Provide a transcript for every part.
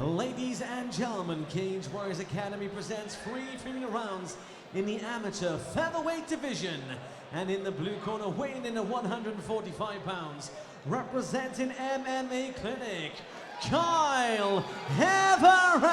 Ladies and gentlemen, Cage Warriors Academy presents 3 training rounds in the amateur featherweight division. And in the blue corner, weighing in at 145 pounds, representing MMA Clinic, Kyle Everitt.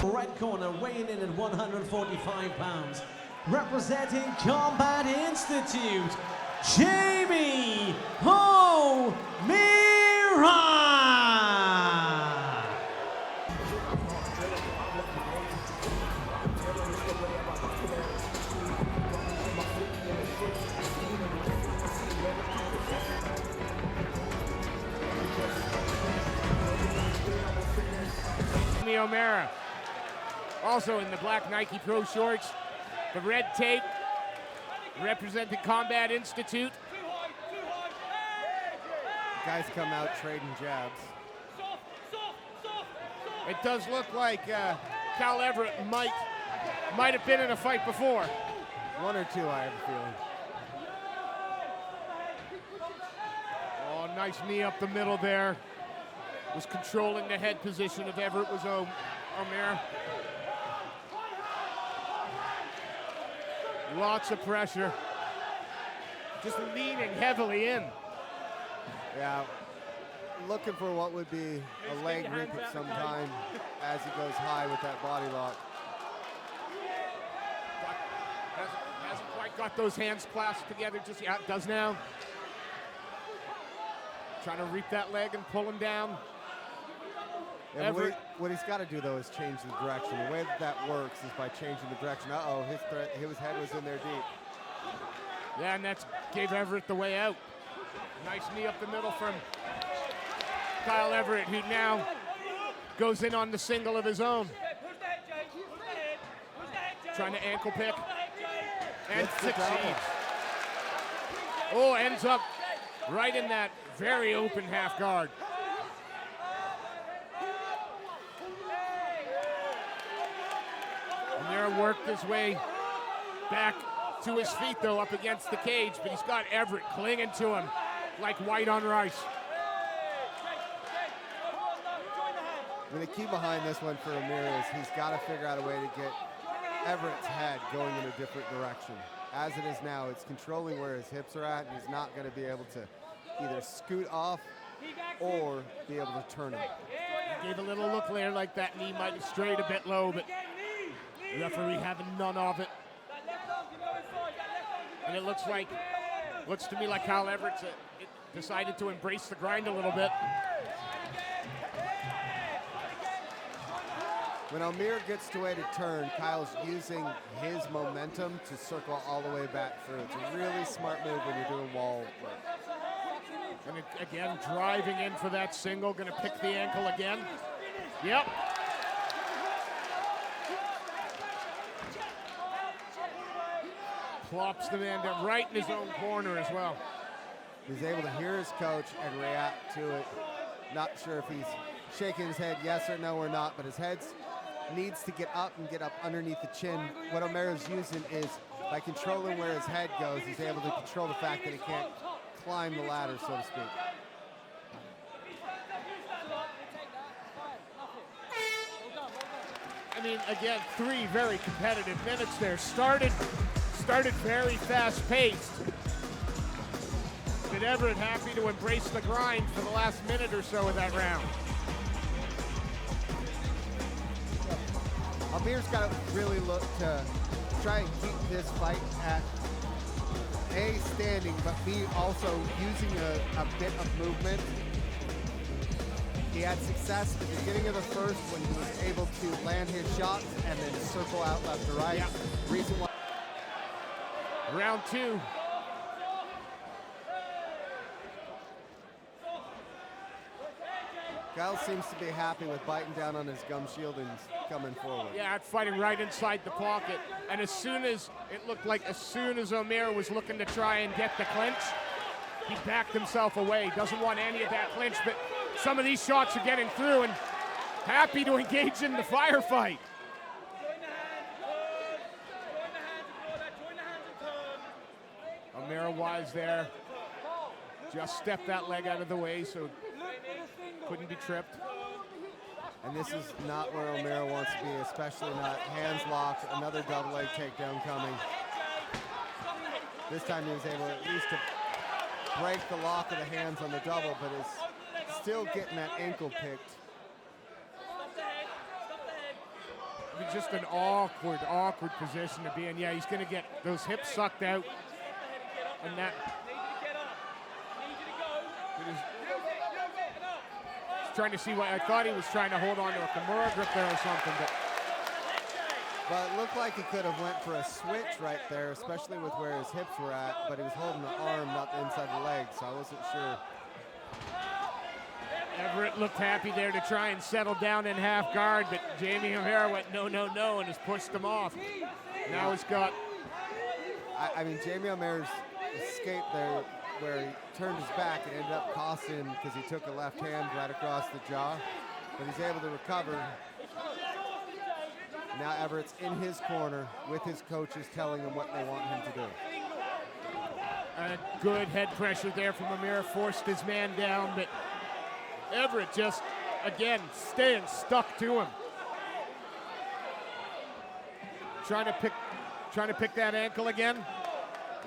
Red corner, weighing in at 145 pounds, representing Combat Institute, Jamie O'Meara. O'Meara, also in the black Nike Pro shorts, the red tape, representing Combat Institute. Guys come out trading jabs. It does look like Kyle Everitt might have been in a fight before. One or two, I have a feeling. Oh, nice knee up the middle there. Was controlling the head position of Everitt, was O'Meara. Lots of pressure. Just leaning heavily in. Yeah, looking for what would be a leg rip at some time as he goes high with that body lock. Hasn't quite got those hands clasped together just yet. Does now. Trying to reap that leg and pull him down. And what he's got to do, though, is change the direction. The way that works is by changing the direction. Uh-oh, his head was in there deep. Yeah, and that gave Everitt the way out. Nice knee up the middle from Kyle Everitt, who now goes in on the single of his own. Trying to ankle pick. And succeeds. Oh, ends up right in that very open half guard. O'Meara worked his way back to his feet, though, up against the cage, but he's got Everitt clinging to him like white on rice. I mean, the key behind this one for O'Meara is he's got to figure out a way to get Everitt's head going in a different direction. As it is now, it's controlling where his hips are at, and he's not going to be able to either scoot off or be able to turn him. He gave a little look there like that knee might have strayed a bit low, but the referee having none of it. And it looks to me like Kyle Everitt decided to embrace the grind a little bit. When O'Meara gets to way to turn, Kyle's using his momentum to circle all the way back through. It's a really smart move when you're doing wall work. And again, driving in for that single, gonna pick the ankle again. Yep. Plops the man down right in his own corner as well. He's able to hear his coach and react to it. Not sure if he's shaking his head yes or no or not, but his head needs to get up and get up underneath the chin. What O'Meara's using is, by controlling where his head goes, he's able to control the fact that he can't climb the ladder, so to speak. I mean, again, 3 very competitive minutes there. Started very fast-paced. But Everitt happy to embrace the grind for the last minute or so of that round. O'Meara's got to really look to try and keep this fight at A, standing, but B, also using a bit of movement. He had success at the beginning of the first when he was able to land his shots and then circle out left to right. Yeah. Reason why. Round 2. Kyle seems to be happy with biting down on his gum shield and coming forward. Yeah, fighting right inside the pocket. And as soon as O'Meara was looking to try and get the clinch, he backed himself away. Doesn't want any of that clinch, but some of these shots are getting through, and happy to engage in the firefight. O'Meara wise there. Just stepped that leg out of the way so couldn't be tripped. And this is not where O'Meara wants to be, especially not hands locked, another double leg takedown coming. This time he was able at least to break the lock of the hands on the double, but is still getting that ankle picked. It's just an awkward position to be in. Yeah, he's going to get those hips sucked out. And that. He's trying to see what, I thought he was trying to hold on to a Kimura grip there or something. But it looked like he could have went for a switch right there, especially with where his hips were at, but he was holding the arm, not the inside the leg, so I wasn't sure. Everitt looked happy there to try and settle down in half guard, but Jamie O'Meara went no, and has pushed him off. Now he's got... I mean, Jamie O'Meara's escape there where he turned his back and ended up costing him because he took a left hand right across the jaw, but he's able to recover. Now Everitt's in his corner with his coaches telling him what they want him to do. A good head pressure there from O'Meara, forced his man down, but Everitt just, again, staying stuck to him. Trying to pick that ankle again.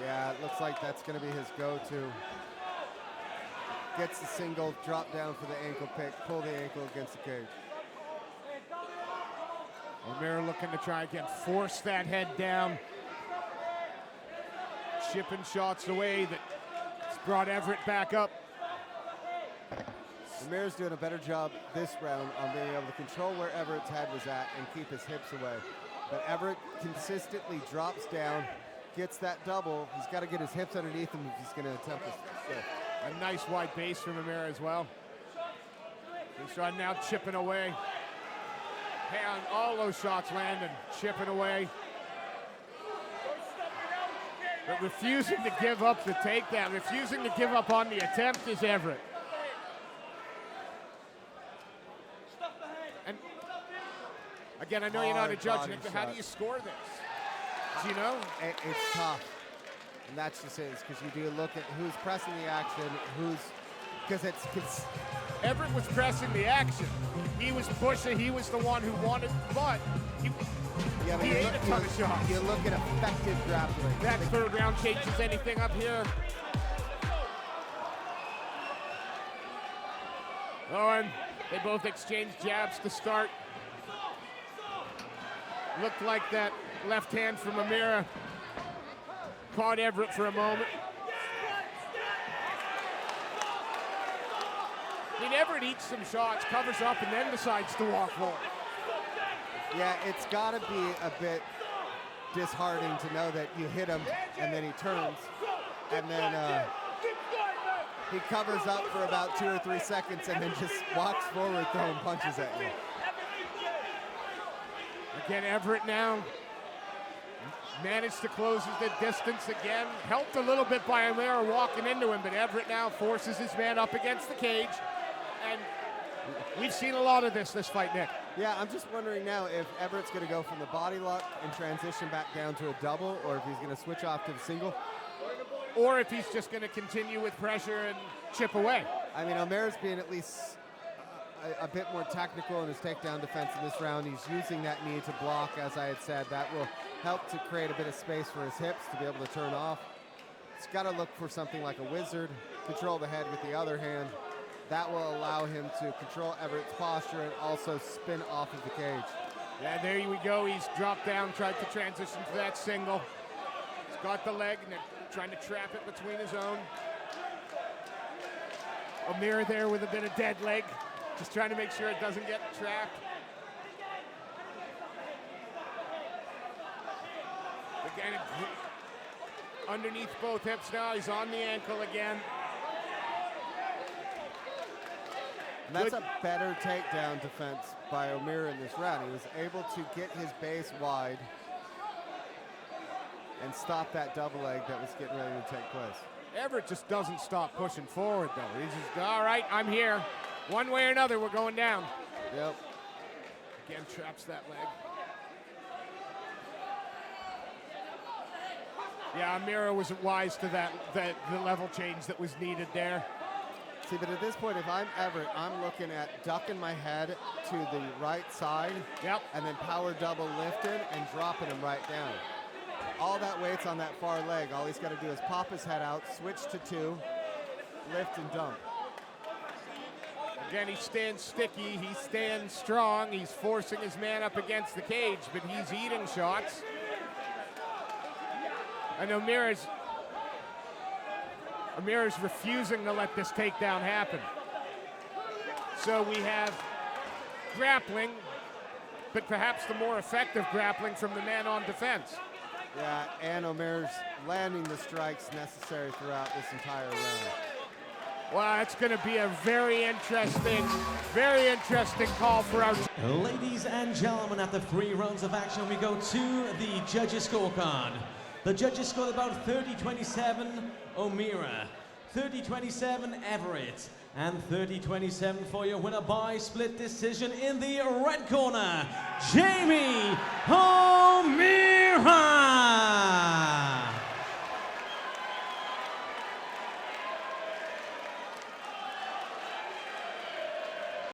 Yeah, it looks like that's going to be his go-to. Gets the single, drop down for the ankle pick, pull the ankle against the cage. O'Meara looking to try again, force that head down. Chipping shots away that's brought Everitt back up. O'Meara's doing a better job this round on being able to control where Everitt's head was at and keep his hips away. But Everitt consistently drops down, gets that double. He's got to get his hips underneath him if he's going to attempt this. A nice wide base from O'Meara as well. He's trying now chipping away. And all those shots landing, chipping away. But refusing to give up the takedown, refusing to give up on the attempt is Everitt. And again, I know you're not a judge. How do you score this? Do you know? It's tough. And that's just it, because you do look at who's pressing the action, because it's Everitt was pressing the action. He was pushing, he was the one who wanted, but he ate a ton of shots. You look at effective grappling. That third round changes anything up here. Oh, and they both exchanged jabs to start. Looked like that left hand from O'Meara caught Everitt for a moment. I mean, Everitt eats some shots, covers up, and then decides to walk forward. Yeah, it's got to be a bit disheartening to know that you hit him and then he turns and then he covers up for about 2 or 3 seconds and then just walks forward throwing punches at you. Again, Everitt now managed to close the distance again. Helped a little bit by O'Meara walking into him, but Everitt now forces his man up against the cage. And we've seen a lot of this fight, Nick. Yeah, I'm just wondering now if Everitt's going to go from the body lock and transition back down to a double, or if he's going to switch off to the single. Or if he's just going to continue with pressure and chip away. I mean, O'Meara's being at least a bit more technical in his takedown defense in this round. He's using that knee to block, as I had said. That will help to create a bit of space for his hips to be able to turn off. He's got to look for something like a wizard, control the head with the other hand. That will allow him to control Everitt's posture and also spin off of the cage. Yeah, there we go. He's dropped down, tried to transition to that single. He's got the leg and trying to trap it between his own. O'Meara there with a bit of dead leg, just trying to make sure it doesn't get trapped. Again, underneath both hips now, he's on the ankle again. And that's a better takedown defense by O'Meara in this round. He was able to get his base wide and stop that double leg that was getting ready to take place. Everitt just doesn't stop pushing forward, though. He's just, all right, I'm here. One way or another, we're going down. Yep. Again, traps that leg. Yeah, O'Meara wasn't wise to the level change that was needed there. See, but at this point, if I'm Everitt, I'm looking at ducking my head to the right side. Yep. And then power double lifting and dropping him right down. All that weight's on that far leg. All he's got to do is pop his head out, switch to 2, lift and dump. Again, he stands sticky, he stands strong, he's forcing his man up against the cage, but he's eating shots. And O'Meara's refusing to let this takedown happen. So we have grappling, but perhaps the more effective grappling from the man on defense. Yeah, and O'Meara's landing the strikes necessary throughout this entire round. Well, it's going to be a very interesting call for our... Ladies and gentlemen, after 3 rounds of action, we go to the judges' scorecard. The judges scored about 30-27 O'Meara, 30-27 Everitt, and 30-27 for your winner by split decision in the red corner, Jamie O'Meara.